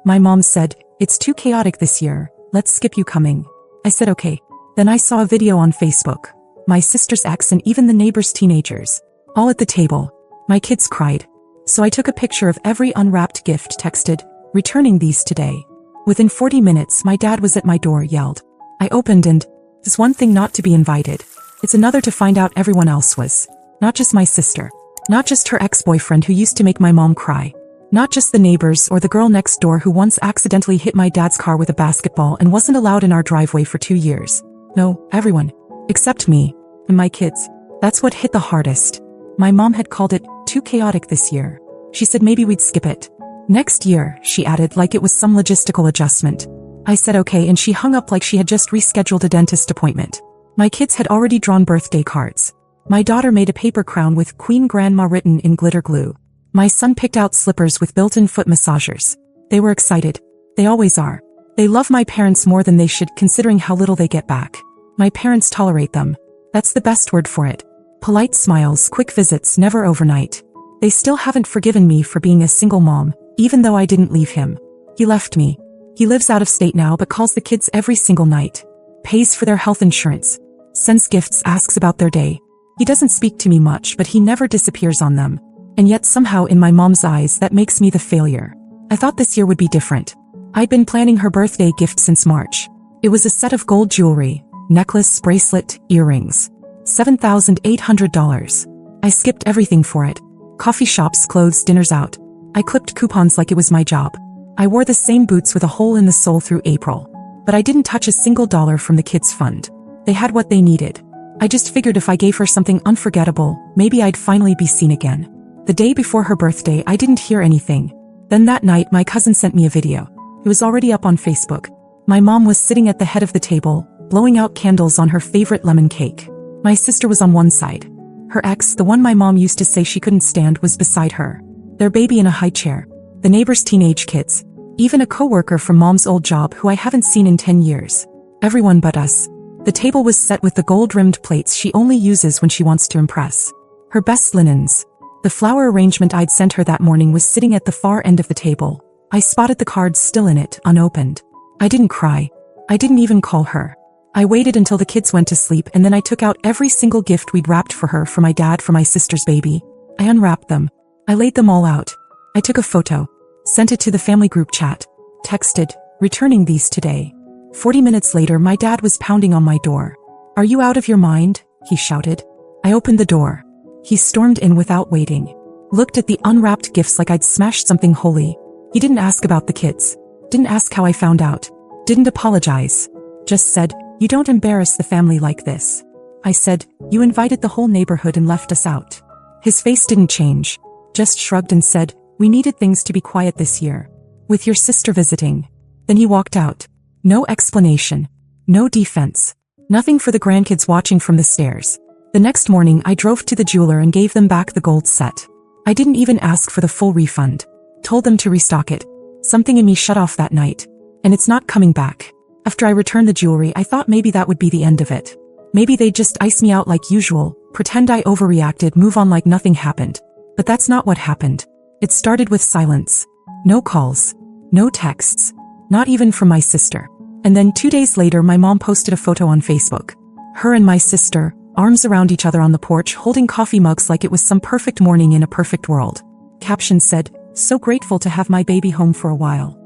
My mom said, "It's too chaotic this year, let's skip you coming." I said okay. Then I saw a video on Facebook. My sister's ex and even the neighbors' teenagers. All at the table. My kids cried. So I took a picture of every unwrapped gift, texted, "Returning these today." Within 40 minutes my dad was at my door, yelled. I opened and, it's one thing not to be invited. It's another to find out everyone else was. Not just my sister. Not just her ex-boyfriend who used to make my mom cry. Not just the neighbors or the girl next door who once accidentally hit my dad's car with a basketball and wasn't allowed in our driveway for 2 years. No, everyone. Except me. And my kids. That's what hit the hardest. My mom had called it too chaotic this year. She said maybe we'd skip it. Next year, she added, like it was some logistical adjustment. I said okay, and she hung up like she had just rescheduled a dentist appointment. My kids had already drawn birthday cards. My daughter made a paper crown with Queen Grandma written in glitter glue. My son picked out slippers with built-in foot massagers. They were excited. They always are. They love my parents more than they should, considering how little they get back. My parents tolerate them. That's the best word for it. Polite smiles, quick visits, never overnight. They still haven't forgiven me for being a single mom, even though I didn't leave him. He left me. He lives out of state now but calls the kids every single night. Pays for their health insurance. Sends gifts, asks about their day. He doesn't speak to me much, but he never disappears on them. And yet somehow in my mom's eyes that makes me the failure. I thought this year would be different. I'd been planning her birthday gift since March. It was a set of gold jewelry, necklace, bracelet, earrings. $7,800. I skipped everything for it. Coffee shops, clothes, dinners out. I clipped coupons like it was my job. I wore the same boots with a hole in the sole through April. But I didn't touch a single dollar from the kids' fund. They had what they needed. I just figured if I gave her something unforgettable, maybe I'd finally be seen again. The day before her birthday I didn't hear anything. Then that night my cousin sent me a video. It was already up on Facebook. My mom was sitting at the head of the table, blowing out candles on her favorite lemon cake. My sister was on one side. Her ex, the one my mom used to say she couldn't stand, was beside her. Their baby in a high chair. The neighbor's teenage kids. Even a coworker from mom's old job who I haven't seen in 10 years. Everyone but us. The table was set with the gold-rimmed plates she only uses when she wants to impress. Her best linens. The flower arrangement I'd sent her that morning was sitting at the far end of the table. I spotted the cards still in it, unopened. I didn't cry. I didn't even call her. I waited until the kids went to sleep and then I took out every single gift we'd wrapped for her, for my dad, for my sister's baby. I unwrapped them. I laid them all out. I took a photo. Sent it to the family group chat. Texted, "Returning these today." 40 minutes later my dad was pounding on my door. "Are you out of your mind?" he shouted. I opened the door. He stormed in without waiting. Looked at the unwrapped gifts like I'd smashed something holy. He didn't ask about the kids. Didn't ask how I found out. Didn't apologize. Just said, "You don't embarrass the family like this." I said, "You invited the whole neighborhood and left us out." His face didn't change. Just shrugged and said, "We needed things to be quiet this year. With your sister visiting." Then he walked out. No explanation. No defense. Nothing for the grandkids watching from the stairs. The next morning I drove to the jeweler and gave them back the gold set. I didn't even ask for the full refund. Told them to restock it. Something in me shut off that night. And it's not coming back. After I returned the jewelry I thought maybe that would be the end of it. Maybe they'd just ice me out like usual, pretend I overreacted, move on like nothing happened. But that's not what happened. It started with silence. No calls. No texts. Not even from my sister. And then 2 days later my mom posted a photo on Facebook. Her and my sister, arms around each other on the porch holding coffee mugs like it was some perfect morning in a perfect world. Caption said, "So grateful to have my baby home for a while."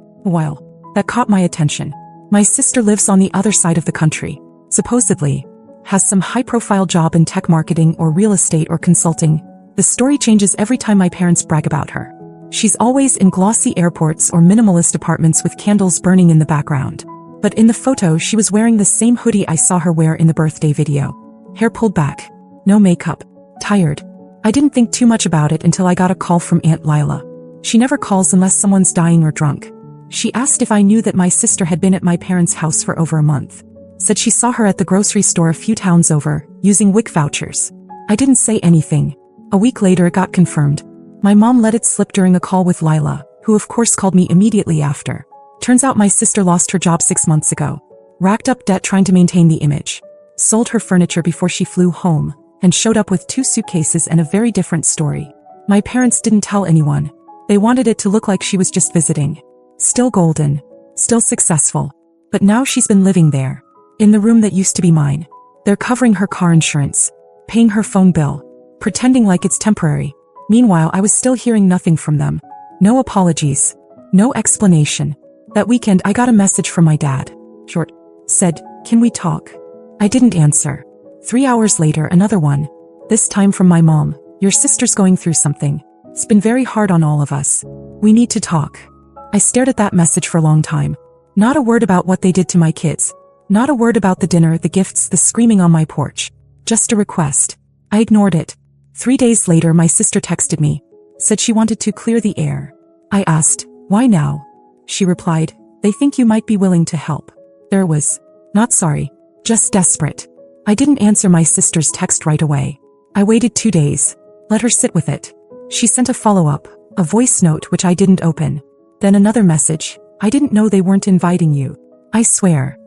That caught my attention. My sister lives on the other side of the country. Supposedly. Has some high-profile job in tech marketing or real estate or consulting. The story changes every time my parents brag about her. She's always in glossy airports or minimalist apartments with candles burning in the background. But in the photo she was wearing the same hoodie I saw her wear in the birthday video. Hair pulled back. No makeup. Tired. I didn't think too much about it until I got a call from Aunt Lila. She never calls unless someone's dying or drunk. She asked if I knew that my sister had been at my parents' house for over a month. Said she saw her at the grocery store a few towns over, using WIC vouchers. I didn't say anything. A week later it got confirmed. My mom let it slip during a call with Lila, who of course called me immediately after. Turns out my sister lost her job 6 months ago. Racked up debt trying to maintain the image. Sold her furniture before she flew home, and showed up with 2 suitcases and a very different story. My parents didn't tell anyone. They wanted it to look like she was just visiting. Still golden. Still successful. But now she's been living there. In the room that used to be mine. They're covering her car insurance. Paying her phone bill. Pretending like it's temporary. Meanwhile, I was still hearing nothing from them. No apologies. No explanation. That weekend I got a message from my dad. Short. Said, "Can we talk?" I didn't answer. 3 hours later, another one. This time from my mom. "Your sister's going through something. It's been very hard on all of us. We need to talk." I stared at that message for a long time. Not a word about what they did to my kids. Not a word about the dinner, the gifts, the screaming on my porch. Just a request. I ignored it. 3 days later, my sister texted me. Said she wanted to clear the air. I asked, "Why now?" She replied, "They think you might be willing to help." There was. Not sorry. Just desperate. I didn't answer my sister's text right away. I waited 2 days. Let her sit with it. She sent a follow-up, a voice note which I didn't open. Then another message. "I didn't know they weren't inviting you." I swear.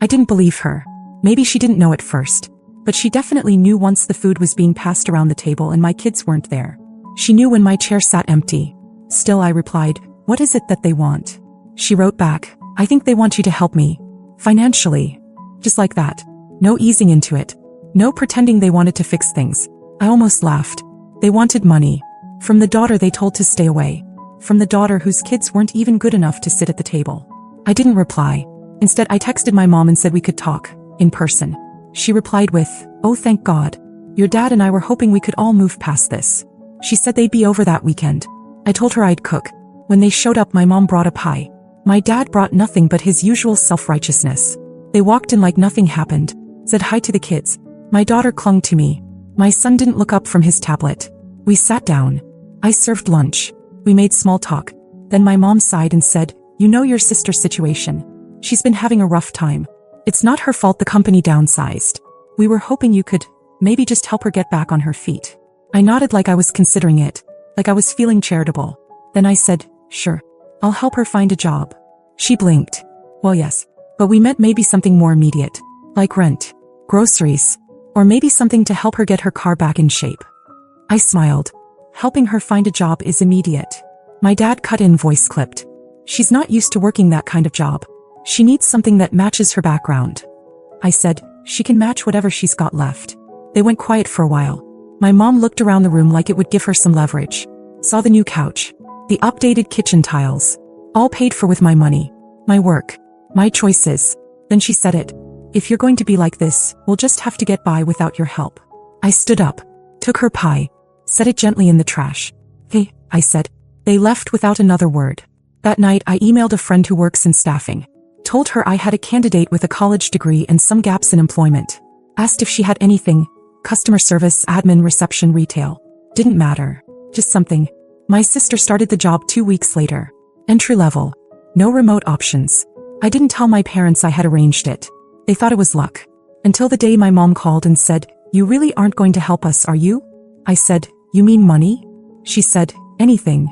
I didn't believe her. Maybe she didn't know at first. But she definitely knew once the food was being passed around the table and my kids weren't there. She knew when my chair sat empty. Still, I replied, "What is it that they want?" She wrote back, "I think they want you to help me. Financially." Just like that. No easing into it. No pretending they wanted to fix things. I almost laughed. They wanted money. From the daughter they told to stay away. From the daughter whose kids weren't even good enough to sit at the table. I didn't reply. Instead, I texted my mom and said we could talk, in person. She replied with, "Oh, thank God. Your dad and I were hoping we could all move past this." She said they'd be over that weekend. I told her I'd cook. When they showed up, my mom brought a pie. My dad brought nothing but his usual self-righteousness. They walked in like nothing happened, said hi to the kids. My daughter clung to me. My son didn't look up from his tablet. We sat down. I served lunch. We made small talk. Then my mom sighed and said, "You know your sister's situation. She's been having a rough time. It's not her fault the company downsized. We were hoping you could, maybe just help her get back on her feet." I nodded like I was considering it, like I was feeling charitable. Then I said, "Sure. I'll help her find a job." She blinked. "Well, yes. But we meant maybe something more immediate. Like rent. Groceries. Or maybe something to help her get her car back in shape." I smiled. "Helping her find a job is immediate." My dad cut in, voice clipped. "She's not used to working that kind of job. She needs something that matches her background." I said, "She can match whatever she's got left." They went quiet for a while. My mom looked around the room like it would give her some leverage. Saw the new couch. The updated kitchen tiles. All paid for with my money. My work. My choices. Then she said it. "If you're going to be like this, we'll just have to get by without your help." I stood up. Took her pie. Set it gently in the trash. "Hey," I said. They left without another word. That night I emailed a friend who works in staffing. Told her I had a candidate with a college degree and some gaps in employment. Asked if she had anything. Customer service, admin, reception, retail. Didn't matter. Just something. My sister started the job 2 weeks later. Entry level. No remote options. I didn't tell my parents I had arranged it. They thought it was luck. Until the day my mom called and said, "You really aren't going to help us, are you?" I said, "You mean money?" She said, "Anything."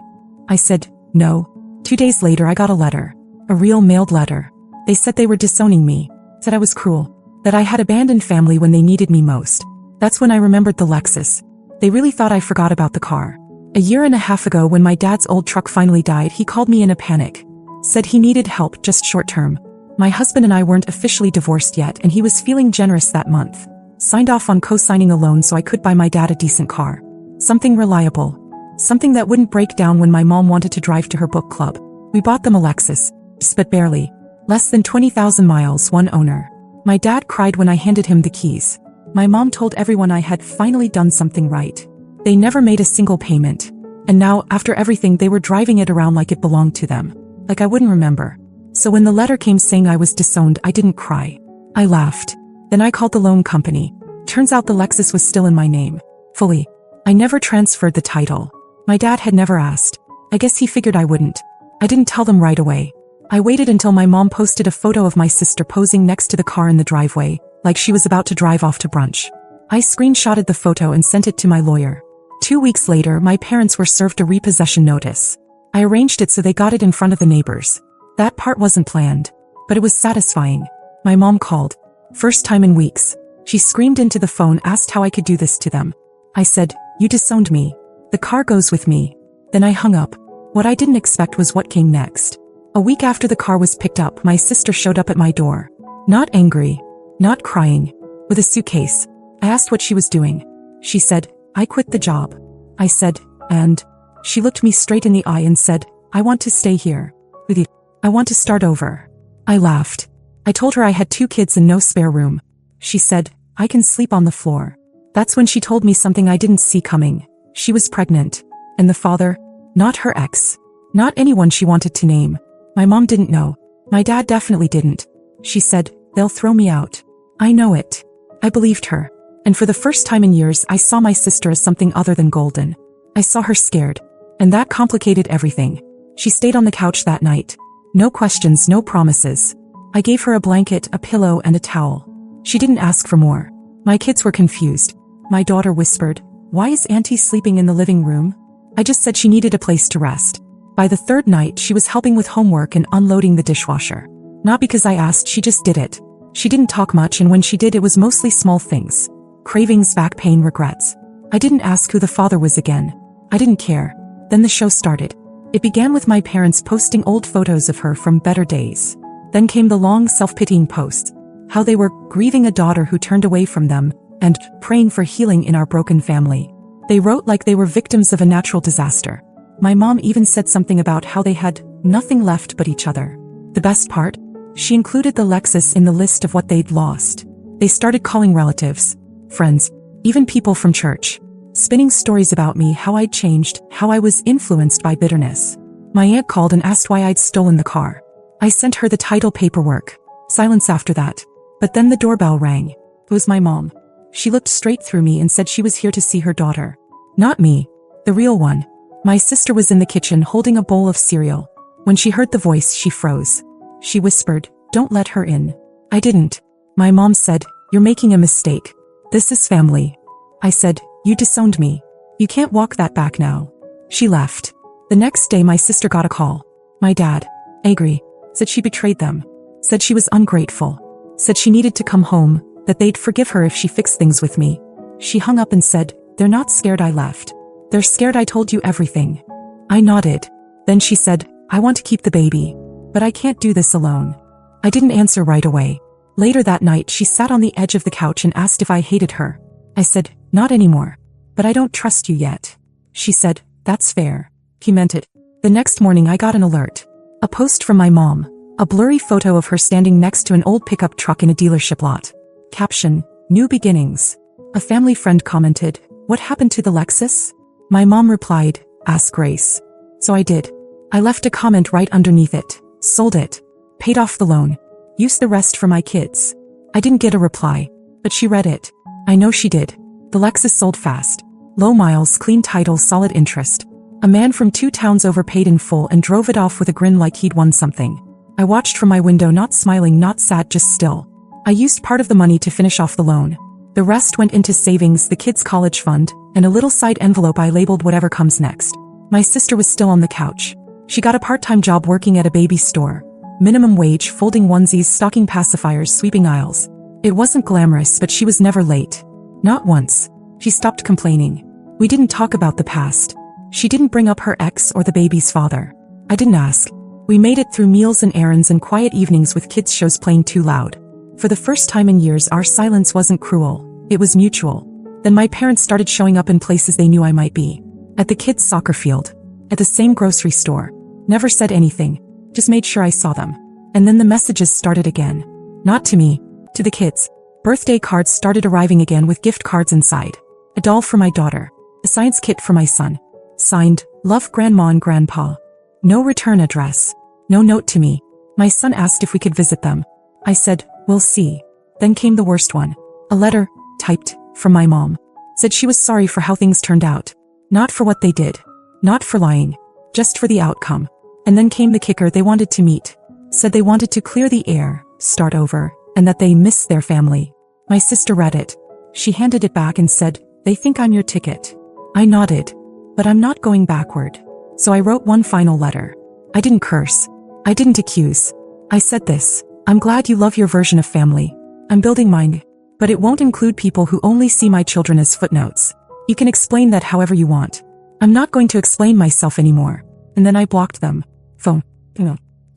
I said, "No." 2 days later I got a letter. A real mailed letter. They said they were disowning me. Said I was cruel. That I had abandoned family when they needed me most. That's when I remembered the Lexus. They really thought I forgot about the car. A year and a half ago, when my dad's old truck finally died, he called me in a panic. Said he needed help, just short term. My husband and I weren't officially divorced yet, and he was feeling generous that month. Signed off on co-signing a loan so I could buy my dad a decent car. Something reliable. Something that wouldn't break down when my mom wanted to drive to her book club. We bought them a Lexus. But barely. Less than 20,000 miles, one owner. My dad cried when I handed him the keys. My mom told everyone I had finally done something right. They never made a single payment. And now, after everything, they were driving it around like it belonged to them. Like I wouldn't remember. So when the letter came saying I was disowned, I didn't cry. I laughed. Then I called the loan company. Turns out the Lexus was still in my name. Fully. I never transferred the title. My dad had never asked. I guess he figured I wouldn't. I didn't tell them right away. I waited until my mom posted a photo of my sister posing next to the car in the driveway, like she was about to drive off to brunch. I screenshotted the photo and sent it to my lawyer. 2 weeks later, my parents were served a repossession notice. I arranged it so they got it in front of the neighbors. That part wasn't planned, but it was satisfying. My mom called. First time in weeks. She screamed into the phone, asked how I could do this to them. I said, "You disowned me. The car goes with me." Then I hung up. What I didn't expect was what came next. A week after the car was picked up, my sister showed up at my door. Not angry, not crying, with a suitcase. I asked what she was doing. She said, I quit the job. I said, and? She looked me straight in the eye and said, I want to stay here with you. I want to start over. I laughed. I told her I had 2 kids and no spare room. She said, I can sleep on the floor. That's when she told me something I didn't see coming. She was pregnant. And the father? Not her ex. Not anyone she wanted to name. My mom didn't know. My dad definitely didn't. She said, they'll throw me out. I know it. I believed her. And for the first time in years, I saw my sister as something other than golden. I saw her scared. And that complicated everything. She stayed on the couch that night. No questions, no promises. I gave her a blanket, a pillow, and a towel. She didn't ask for more. My kids were confused. My daughter whispered, why is Auntie sleeping in the living room? I just said she needed a place to rest. By the 3rd night, she was helping with homework and unloading the dishwasher. Not because I asked, she just did it. She didn't talk much, and when she did, it was mostly small things. Cravings, back pain, regrets. I didn't ask who the father was again. I didn't care. Then the show started. It began with my parents posting old photos of her from better days. Then came the long self-pitying posts. How they were grieving a daughter who turned away from them, and praying for healing in our broken family. They wrote like they were victims of a natural disaster. My mom even said something about how they had nothing left but each other. The best part? She included the Lexus in the list of what they'd lost. They started calling relatives, friends, even people from church. Spinning stories about me, how I'd changed, how I was influenced by bitterness. My aunt called and asked why I'd stolen the car. I sent her the title paperwork. Silence after that. But then the doorbell rang. It was my mom. She looked straight through me and said she was here to see her daughter. Not me. The real one. My sister was in the kitchen holding a bowl of cereal. When she heard the voice, she froze. She whispered, don't let her in. I didn't. My mom said, you're making a mistake. This is family. I said, you disowned me. You can't walk that back now. She left. The next day my sister got a call. My dad, angry, said she betrayed them. Said she was ungrateful. Said she needed to come home, that they'd forgive her if she fixed things with me. She hung up and said, they're not scared I left. They're scared I told you everything. I nodded. Then she said, I want to keep the baby. But I can't do this alone. I didn't answer right away. Later that night she sat on the edge of the couch and asked if I hated her. I said, not anymore. But I don't trust you yet. She said, that's fair. He meant it. The next morning I got an alert. A post from my mom. A blurry photo of her standing next to an old pickup truck in a dealership lot. Caption, New Beginnings. A family friend commented, what happened to the Lexus? My mom replied, ask Grace. So I did. I left a comment right underneath it. Sold it. Paid off the loan. Used the rest for my kids. I didn't get a reply, but she read it. I know she did. The Lexus sold fast. Low miles, clean title, solid interest. A man from 2 towns overpaid in full and drove it off with a grin like he'd won something. I watched from my window, not smiling, not sad, just still. I used part of the money to finish off the loan. The rest went into savings, the kids' college fund, and a little side envelope I labeled whatever comes next. My sister was still on the couch. She got a part-time job working at a baby store. Minimum wage, folding onesies, stocking pacifiers, sweeping aisles. It wasn't glamorous, but she was never late. Not once. She stopped complaining. We didn't talk about the past. She didn't bring up her ex or the baby's father. I didn't ask. We made it through meals and errands and quiet evenings with kids' shows playing too loud. For the first time in years, our silence wasn't cruel. It was mutual. Then my parents started showing up in places they knew I might be. At the kids' soccer field. At the same grocery store. Never said anything. Just made sure I saw them. And then the messages started again. Not to me. To the kids. Birthday cards started arriving again with gift cards inside. A doll for my daughter. A science kit for my son. Signed, Love Grandma and Grandpa. No return address. No note to me. My son asked if we could visit them. I said, we'll see. Then came the worst one. A letter, typed, from my mom. Said she was sorry for how things turned out. Not for what they did. Not for lying. Just for the outcome. And then came the kicker, they wanted to meet. Said they wanted to clear the air, start over, and that they miss their family. My sister read it. She handed it back and said, they think I'm your ticket. I nodded. But I'm not going backward. So I wrote one final letter. I didn't curse. I didn't accuse. I said this. I'm glad you love your version of family. I'm building mine. But it won't include people who only see my children as footnotes. You can explain that however you want. I'm not going to explain myself anymore. And then I blocked them. Phone.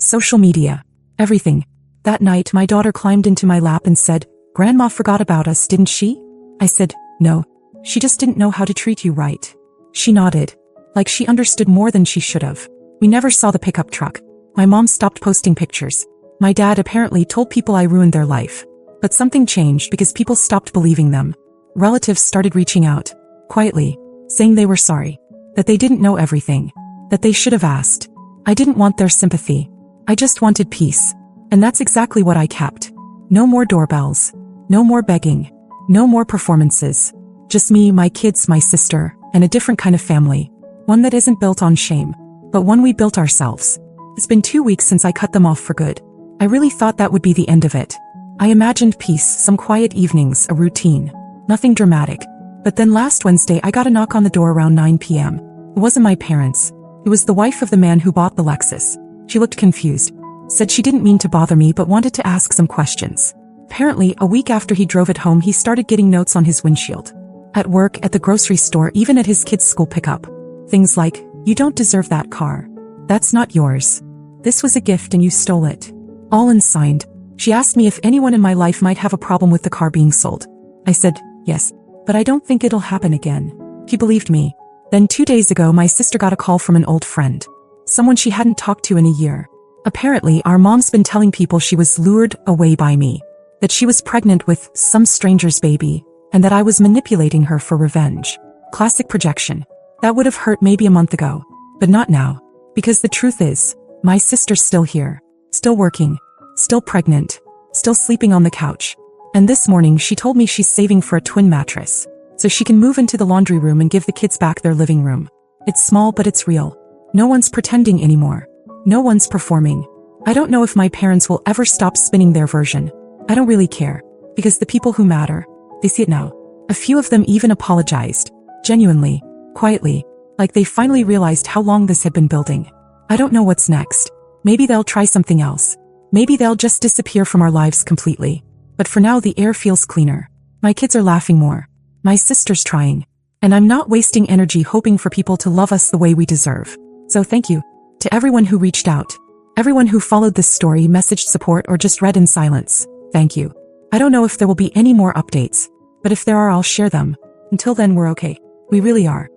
social media, everything. That night my daughter climbed into my lap and said, "Grandma forgot about us, didn't she?" I said, "No. She just didn't know how to treat you right." She nodded, like she understood more than she should have. We never saw the pickup truck. My mom stopped posting pictures. My dad apparently told people I ruined their life. But something changed because people stopped believing them. Relatives started reaching out, quietly, saying they were sorry, that they didn't know everything, that they should have asked. I didn't want their sympathy. I just wanted peace. And that's exactly what I kept. No more doorbells. No more begging. No more performances. Just me, my kids, my sister, and a different kind of family. One that isn't built on shame, but one we built ourselves. It's been 2 weeks since I cut them off for good. I really thought that would be the end of it. I imagined peace, some quiet evenings, a routine. Nothing dramatic. But then last Wednesday I got a knock on the door around 9 p.m. It wasn't my parents. It was the wife of the man who bought the Lexus. She looked confused. Said she didn't mean to bother me but wanted to ask some questions. Apparently, a week after he drove it home he started getting notes on his windshield. At work, at the grocery store, even at his kids' school pickup. Things like, "You don't deserve that car. That's not yours. This was a gift and you stole it." All unsigned. She asked me if anyone in my life might have a problem with the car being sold. I said, "Yes, but I don't think it'll happen again." He believed me. Then 2 days ago my sister got a call from an old friend. Someone she hadn't talked to in a year. Apparently, our mom's been telling people she was lured away by me. That she was pregnant with some stranger's baby, and that I was manipulating her for revenge. Classic projection. That would have hurt maybe a month ago, but not now. Because the truth is, my sister's still here. Still working. Still pregnant. Still sleeping on the couch. And this morning she told me she's saving for a twin mattress, so she can move into the laundry room and give the kids back their living room. It's small but it's real. No one's pretending anymore. No one's performing. I don't know if my parents will ever stop spinning their version. I don't really care. Because the people who matter, they see it now. A few of them even apologized. Genuinely. Quietly. Like they finally realized how long this had been building. I don't know what's next. Maybe they'll try something else. Maybe they'll just disappear from our lives completely. But for now the air feels cleaner. My kids are laughing more. My sister's trying. And I'm not wasting energy hoping for people to love us the way we deserve. So thank you. To everyone who reached out. Everyone who followed this story, messaged support, or just read in silence. Thank you. I don't know if there will be any more updates. But if there are, I'll share them. Until then, we're okay. We really are.